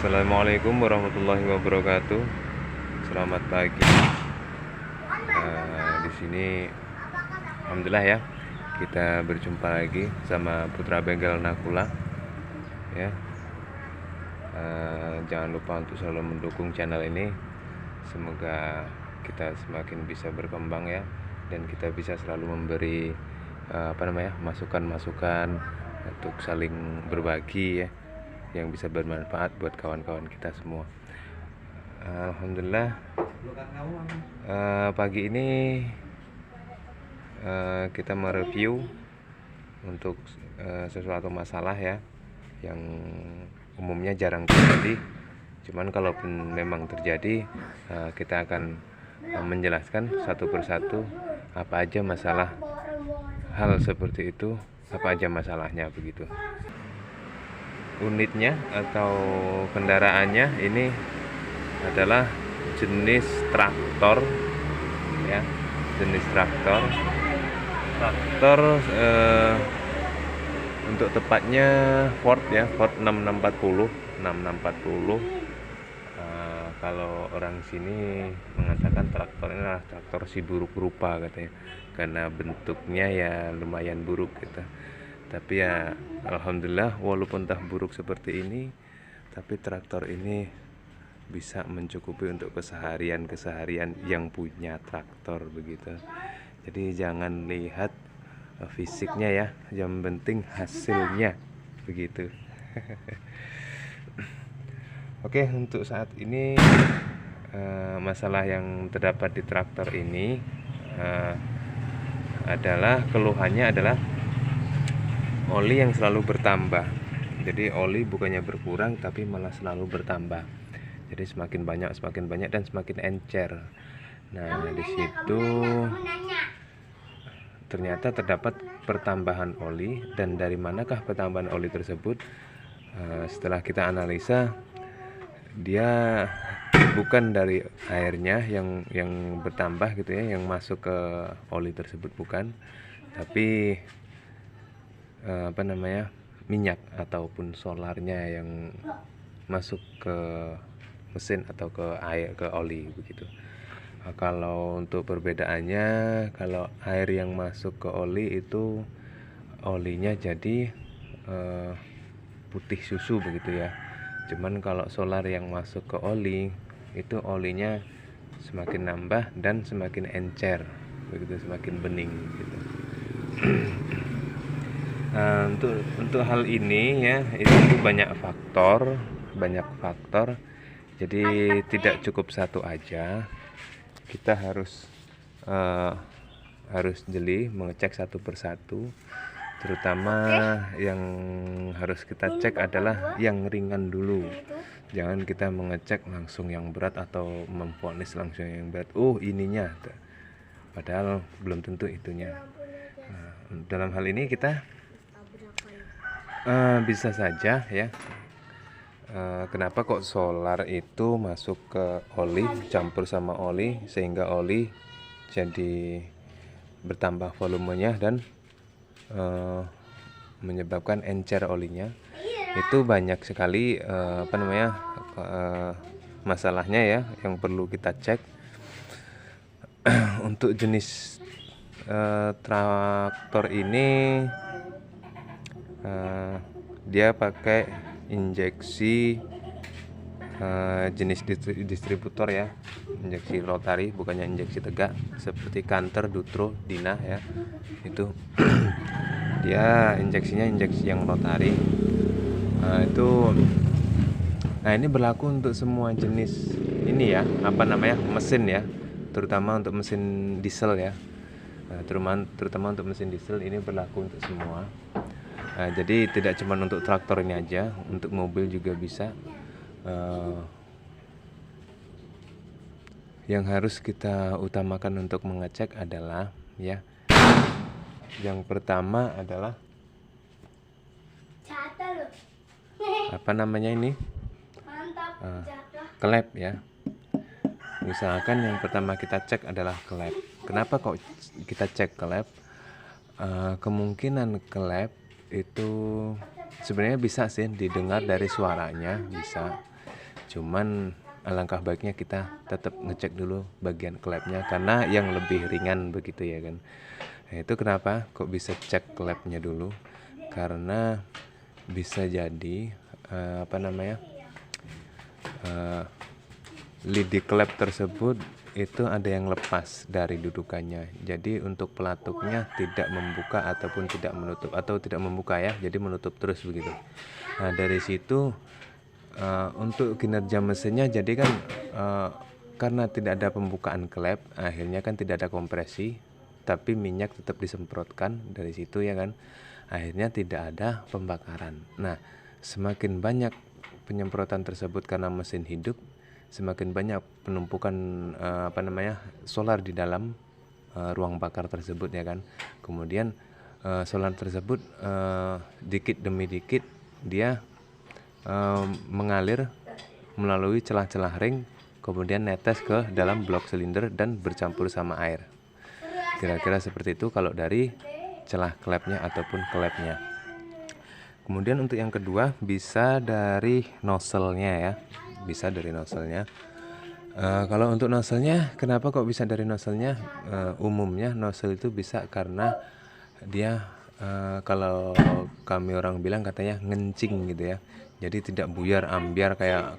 Assalamualaikum warahmatullahi wabarakatuh. Selamat pagi. Di sini, alhamdulillah ya, kita berjumpa lagi sama Putra Bengkel Nakula. Ya, jangan lupa untuk selalu mendukung channel ini. Semoga kita semakin bisa berkembang ya, dan kita bisa selalu memberi masukan-masukan untuk saling berbagi ya, yang bisa bermanfaat buat kawan-kawan kita semua. Alhamdulillah, pagi ini kita mereview untuk sesuatu masalah ya, yang umumnya jarang terjadi. Cuman kalaupun memang terjadi, kita akan menjelaskan satu persatu apa aja masalah hal seperti itu, apa aja masalahnya begitu. Unitnya atau kendaraannya ini adalah jenis traktor ya, jenis traktor untuk tepatnya Ford ya, Ford 6640. Kalau orang sini mengatakan traktor ini adalah traktor si buruk rupa katanya, karena bentuknya ya lumayan buruk gitu. Tapi ya alhamdulillah, walaupun tak buruk seperti ini, tapi traktor ini bisa mencukupi untuk keseharian yang punya traktor begitu. Jadi jangan lihat fisiknya ya, yang penting hasilnya begitu. Oke, untuk saat ini masalah yang terdapat di traktor ini adalah keluhannya adalah oli yang selalu bertambah. Jadi oli bukannya berkurang tapi malah selalu bertambah. Jadi semakin banyak dan semakin encer. Nah, di situ ternyata terdapat pertambahan oli. Dan dari manakah pertambahan oli tersebut? Setelah kita analisa, dia bukan dari airnya yang bertambah gitu ya, yang masuk ke oli tersebut, bukan, tapi minyak ataupun solarnya yang masuk ke mesin atau ke air, ke oli begitu. Kalau untuk perbedaannya, kalau air yang masuk ke oli itu olinya jadi putih susu begitu ya. Cuman kalau solar yang masuk ke oli itu olinya semakin nambah dan semakin encer begitu, semakin bening gitu. Untuk hal ini ya, itu banyak faktor. Jadi tidak cukup satu aja, kita harus jeli mengecek satu persatu. Terutama yang harus kita cek adalah yang ringan dulu. Jangan kita mengecek langsung yang berat atau memvonis langsung yang berat. Ininya, padahal belum tentu itunya. Dalam hal ini kita bisa saja ya, kenapa kok solar itu masuk ke oli, campur sama oli, sehingga oli jadi bertambah volumenya dan menyebabkan encer olinya. Itu banyak sekali masalahnya ya, yang perlu kita cek. Untuk jenis traktor ini dia pakai injeksi jenis distributor ya, injeksi rotari, bukannya injeksi tegak seperti Canter, Dutro, Dina ya. Itu dia injeksi yang rotari. Ini berlaku untuk semua jenis ini ya, mesin ya, terutama untuk mesin diesel ya. Terutama untuk mesin diesel ini berlaku untuk semua. Jadi tidak cuma untuk traktor ini aja, untuk mobil juga bisa. Yang harus kita utamakan untuk mengecek adalah ya, yang pertama adalah klep ya. Misalkan yang pertama kita cek adalah klep. Kenapa kok kita cek klep? Kemungkinan klep itu sebenarnya bisa sih didengar dari suaranya, bisa. Cuman alangkah baiknya kita tetap ngecek dulu bagian klepnya karena yang lebih ringan begitu ya kan. Nah, itu kenapa kok bisa cek klepnya dulu, karena bisa jadi apa namanya, lidi klep tersebut itu ada yang lepas dari dudukannya. Jadi untuk pelatuknya tidak membuka ataupun tidak menutup, atau tidak membuka ya, jadi menutup terus begitu. Nah dari situ untuk kinerja mesinnya jadi kan karena tidak ada pembukaan klep, akhirnya kan tidak ada kompresi, tapi minyak tetap disemprotkan dari situ ya kan, akhirnya tidak ada pembakaran. Nah semakin banyak penyemprotan tersebut karena mesin hidup, semakin banyak penumpukan solar di dalam ruang bakar tersebut ya kan. Kemudian solar tersebut dikit demi dikit dia mengalir melalui celah-celah ring, kemudian netes ke dalam blok silinder dan bercampur sama air. Kira-kira seperti itu kalau dari celah klepnya ataupun klepnya. Kemudian untuk yang kedua bisa dari nozzle-nya ya, bisa dari nozzle-nya. Kalau untuk nozzle-nya, kenapa kok bisa dari nozzle-nya? Umumnya nozzle itu bisa karena dia kalau kami orang bilang katanya ngencing gitu ya. Jadi tidak buyar ambiar kayak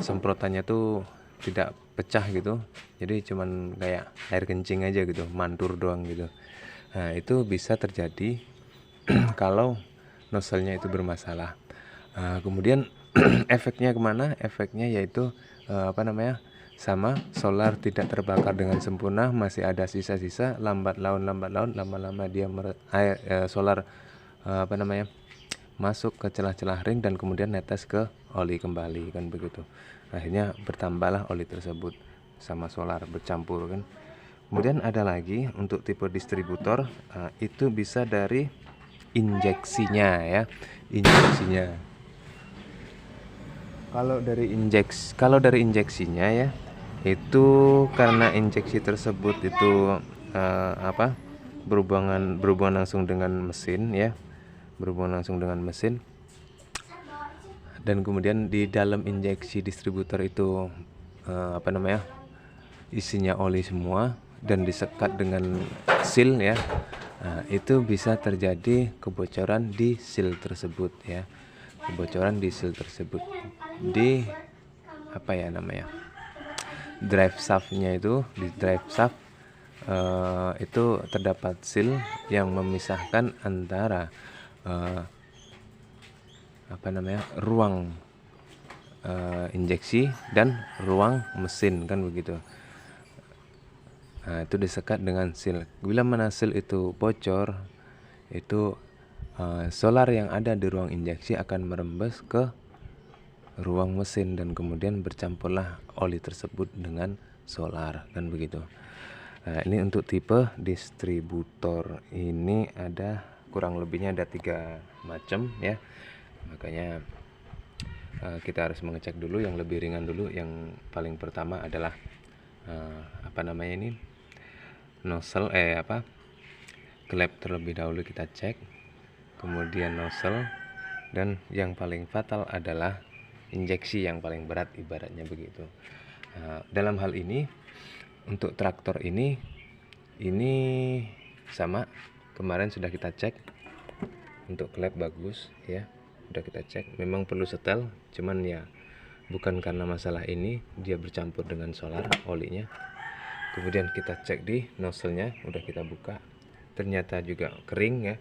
semprotannya tuh tidak pecah gitu. Jadi cuman kayak air kencing aja gitu, mantul doang gitu. Nah itu bisa terjadi kalau nozzle-nya itu bermasalah. Kemudian efeknya kemana? Efeknya yaitu sama solar tidak terbakar dengan sempurna, masih ada sisa-sisa, lambat laun lama-lama dia solar masuk ke celah-celah ring dan kemudian netes ke oli kembali kan begitu. Akhirnya bertambahlah oli tersebut sama solar bercampur kan. Kemudian ada lagi untuk tipe distributor, itu bisa dari injeksinya ya, injeksinya. Kalau dari injeksinya ya, itu karena injeksi tersebut itu berhubungan langsung dengan mesin ya, dan kemudian di dalam injeksi distributor itu isinya oli semua dan disekat dengan seal ya. Nah, itu bisa terjadi kebocoran di seal tersebut ya, di drive shaftnya itu, di drive shaft itu terdapat seal yang memisahkan antara ruang injeksi dan ruang mesin kan begitu. Nah, itu disekat dengan seal. Bila mana seal itu bocor, itu solar yang ada di ruang injeksi akan merembes ke ruang mesin dan kemudian bercampurlah oli tersebut dengan solar kan begitu. Nah, ini untuk tipe distributor ini ada kurang lebihnya ada 3 macam ya. Makanya kita harus mengecek dulu yang lebih ringan dulu. Yang paling pertama adalah nozzle klep terlebih dahulu kita cek, kemudian nozzle, dan yang paling fatal adalah injeksi yang paling berat ibaratnya begitu. Dalam hal ini untuk traktor ini sama, kemarin sudah kita cek untuk klep bagus ya, sudah kita cek, memang perlu setel, cuman ya bukan karena masalah ini dia bercampur dengan solar olinya. Kemudian kita cek di nozzle-nya, udah kita buka, ternyata juga kering ya.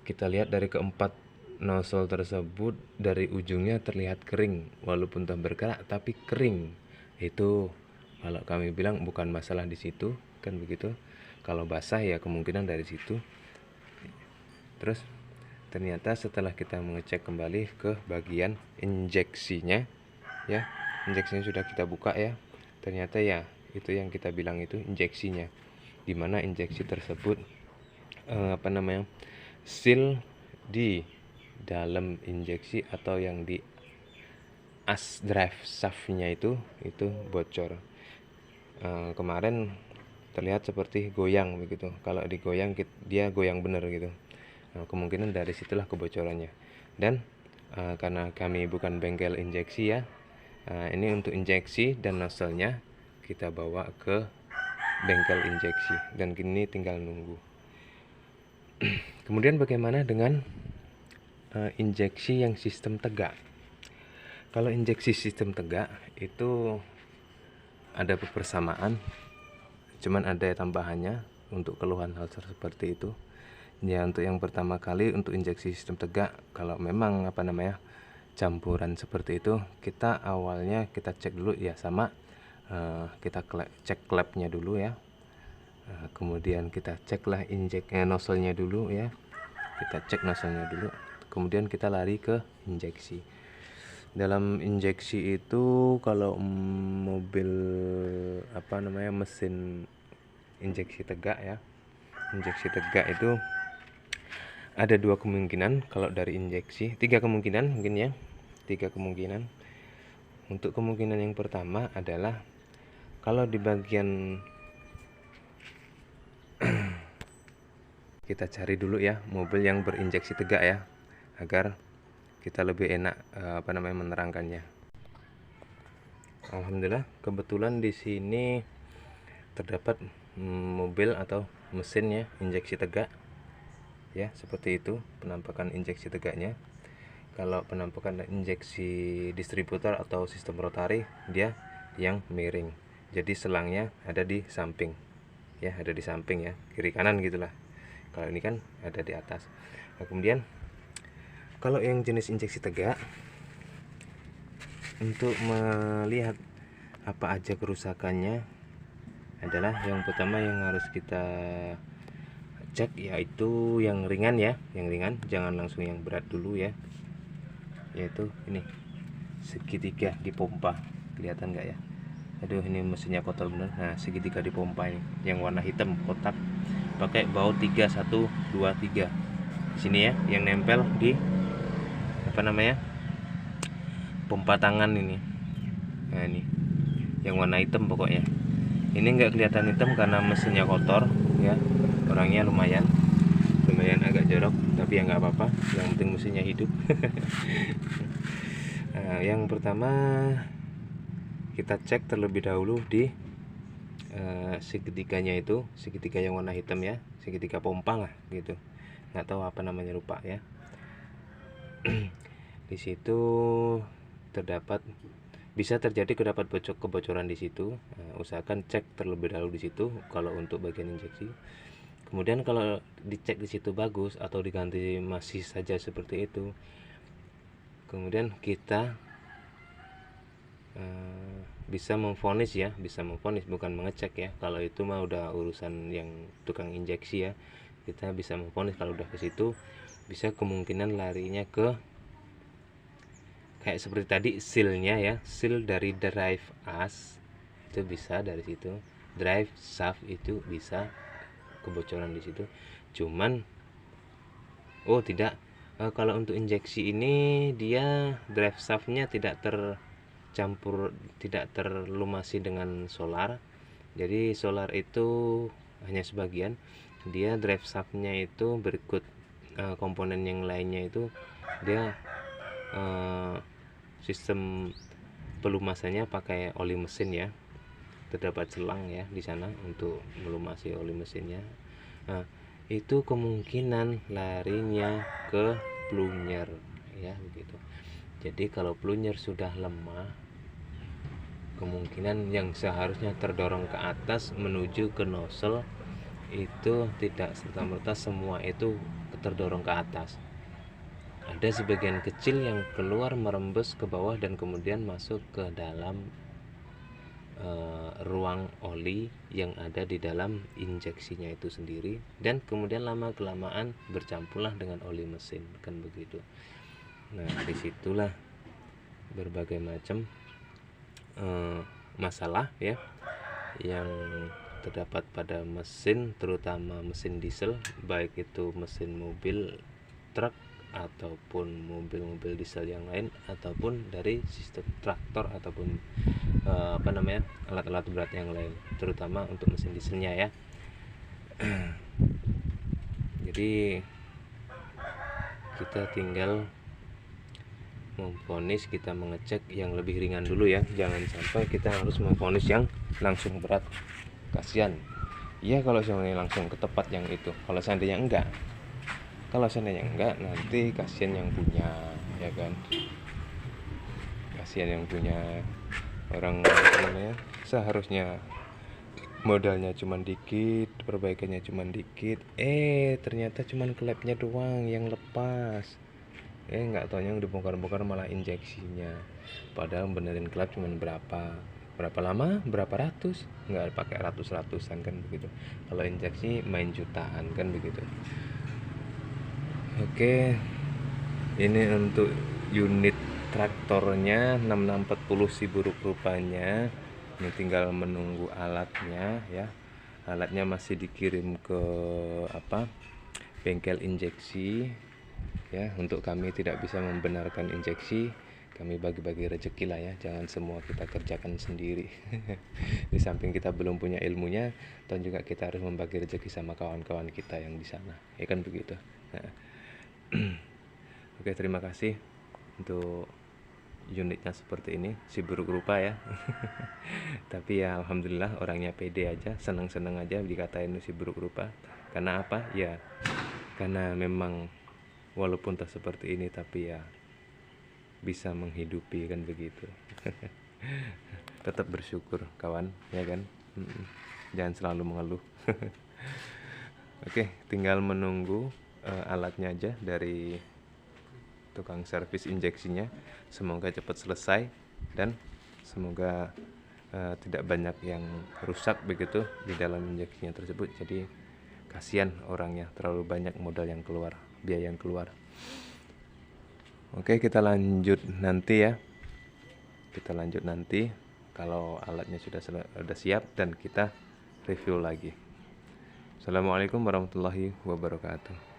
Kita lihat dari keempat nozzle tersebut, dari ujungnya terlihat kering, walaupun tak bergerak tapi kering. Itu kalau kami bilang bukan masalah di situ kan begitu. Kalau basah ya kemungkinan dari situ. Terus ternyata setelah kita mengecek kembali ke bagian injeksinya ya, injeksinya sudah kita buka ya, ternyata ya itu yang kita bilang itu injeksinya, dimana injeksi tersebut seal di dalam injeksi atau yang di as drive shaftnya itu bocor. Kemarin terlihat seperti goyang begitu, kalau digoyang dia goyang bener gitu. Nah, kemungkinan dari situlah kebocorannya. Dan karena kami bukan bengkel injeksi ya. Ini untuk injeksi dan nozzle-nya kita bawa ke bengkel injeksi dan kini tinggal nunggu. Kemudian bagaimana dengan injeksi yang sistem tegak? Kalau injeksi sistem tegak itu ada persamaan, cuman ada tambahannya untuk keluhan hal seperti itu. Ya, untuk yang pertama kali untuk injeksi sistem tegak, kalau memang campuran seperti itu, kita awalnya kita cek dulu ya, sama kita cek klapnya dulu ya. Kemudian kita ceklah nozzle-nya dulu ya. Kita cek nozzle-nya dulu. Kemudian kita lari ke injeksi. Dalam injeksi itu kalau mobil mesin injeksi tegak ya. Injeksi tegak itu ada 2 kemungkinan kalau dari injeksi, 3 kemungkinan mungkin ya. 3 kemungkinan. Untuk kemungkinan yang pertama adalah kalau di bagian kita cari dulu ya mobil yang berinjeksi tegak ya, agar kita lebih enak menerangkannya. Alhamdulillah kebetulan di sini terdapat mobil atau mesinnya injeksi tegak ya, seperti itu penampakan injeksi tegaknya. Kalau penampakan injeksi distributor atau sistem rotari, dia yang miring, jadi selangnya ada di samping ya, ada di samping ya, kiri kanan gitulah. Kalau ini kan ada di atas. Nah, kemudian kalau yang jenis injeksi tegak, untuk melihat apa aja kerusakannya adalah yang pertama yang harus kita cek yaitu yang ringan ya, yang ringan, jangan langsung yang berat dulu ya. Yaitu ini segitiga di pompa, kelihatan nggak ya? Aduh, ini mesinnya kotor bener. Nah, segitiga di pompa ini yang warna hitam kotak, pakai baut 3 1 2 3 di sini ya, yang nempel di pompa tangan ini. Nah, ini yang warna hitam pokoknya. Ini nggak kelihatan hitam karena mesinnya kotor ya, orangnya lumayan agak jorok, tapi ya nggak apa-apa, yang penting mesinnya hidup. Nah, yang pertama kita cek terlebih dahulu di segitiganya itu, segitiga yang warna hitam ya, segitiga pompa lah gitu, nggak tahu apa namanya, lupa ya. Di situ bisa terjadi kebocoran di situ. Usahakan cek terlebih dahulu di situ kalau untuk bagian injeksi. Kemudian kalau dicek di situ bagus atau diganti masih saja seperti itu, kemudian kita bisa memvonis ya, bukan mengecek ya. Kalau itu mah udah urusan yang tukang injeksi ya. Kita bisa memvonis kalau udah ke situ, bisa kemungkinan larinya ke kayak seperti tadi, sealnya ya, seal dari drive as itu bisa dari situ, drive shaft itu bisa kebocoran di situ. Cuman tidak, kalau untuk injeksi ini dia drive shaftnya tidak terlumasi dengan solar, jadi solar itu hanya sebagian. Dia drive shaftnya itu berikut komponen yang lainnya itu dia sistem pelumasannya pakai oli mesin ya, terdapat selang ya di sana untuk melumasi oli mesinnya. Nah, itu kemungkinan larinya ke plunger ya, begitu. Jadi kalau plunger sudah lemah, kemungkinan yang seharusnya terdorong ke atas menuju ke nozzle itu tidak serta-merta semua itu terdorong ke atas. Ada sebagian kecil yang keluar merembes ke bawah dan kemudian masuk ke dalam ruang oli yang ada di dalam injeksinya itu sendiri, dan kemudian lama kelamaan bercampurlah dengan oli mesin, kan begitu. Nah, disitulah berbagai macam masalah ya yang terdapat pada mesin, terutama mesin diesel, baik itu mesin mobil, truk, ataupun mobil-mobil diesel yang lain, ataupun dari sistem traktor ataupun alat-alat berat yang lain, terutama untuk mesin dieselnya ya. Jadi kita tinggal memvonis, kita mengecek yang lebih ringan dulu ya. Jangan sampai kita harus memvonis yang langsung berat, kasihan. Iya kalau seandainya langsung ke tempat yang itu. Kalau seandainya enggak, nanti kasihan yang punya, ya kan. Kasihan yang punya orang namanya, seharusnya modalnya cuman dikit, perbaikannya cuman dikit, ternyata cuman klepnya doang yang lepas. Nggak taunya udah bongkar-bongkar malah injeksinya, padahal benerin klep cuman berapa lama, berapa ratus, nggak pakai ratus-ratusan kan begitu. Kalau injeksi main jutaan kan begitu. Oke, ini untuk unit traktornya 6640 si buruk rupanya. Ini tinggal menunggu alatnya ya. Alatnya masih dikirim ke bengkel injeksi ya. Untuk kami tidak bisa membenarkan injeksi, kami bagi-bagi rezeki lah ya, jangan semua kita kerjakan sendiri. Di samping kita belum punya ilmunya, dan juga kita harus membagi rezeki sama kawan-kawan kita yang di sana, ya kan begitu. Oke, terima kasih untuk unitnya seperti ini, si buruk rupa ya. Tapi ya alhamdulillah orangnya pede aja, seneng-seneng aja dikatain si buruk rupa. Karena apa? Ya karena memang walaupun tak seperti ini, tapi ya bisa menghidupi kan begitu. Tetap bersyukur kawan, ya kan. Jangan selalu mengeluh. Oke, tinggal menunggu alatnya aja dari tukang servis injeksinya. Semoga cepat selesai dan semoga tidak banyak yang rusak begitu di dalam injeksinya tersebut. Jadi kasihan orangnya, terlalu banyak modal yang keluar, biaya yang keluar. Oke, kita lanjut nanti ya. Kita lanjut nanti kalau alatnya sudah siap dan kita review lagi. Assalamualaikum warahmatullahi wabarakatuh.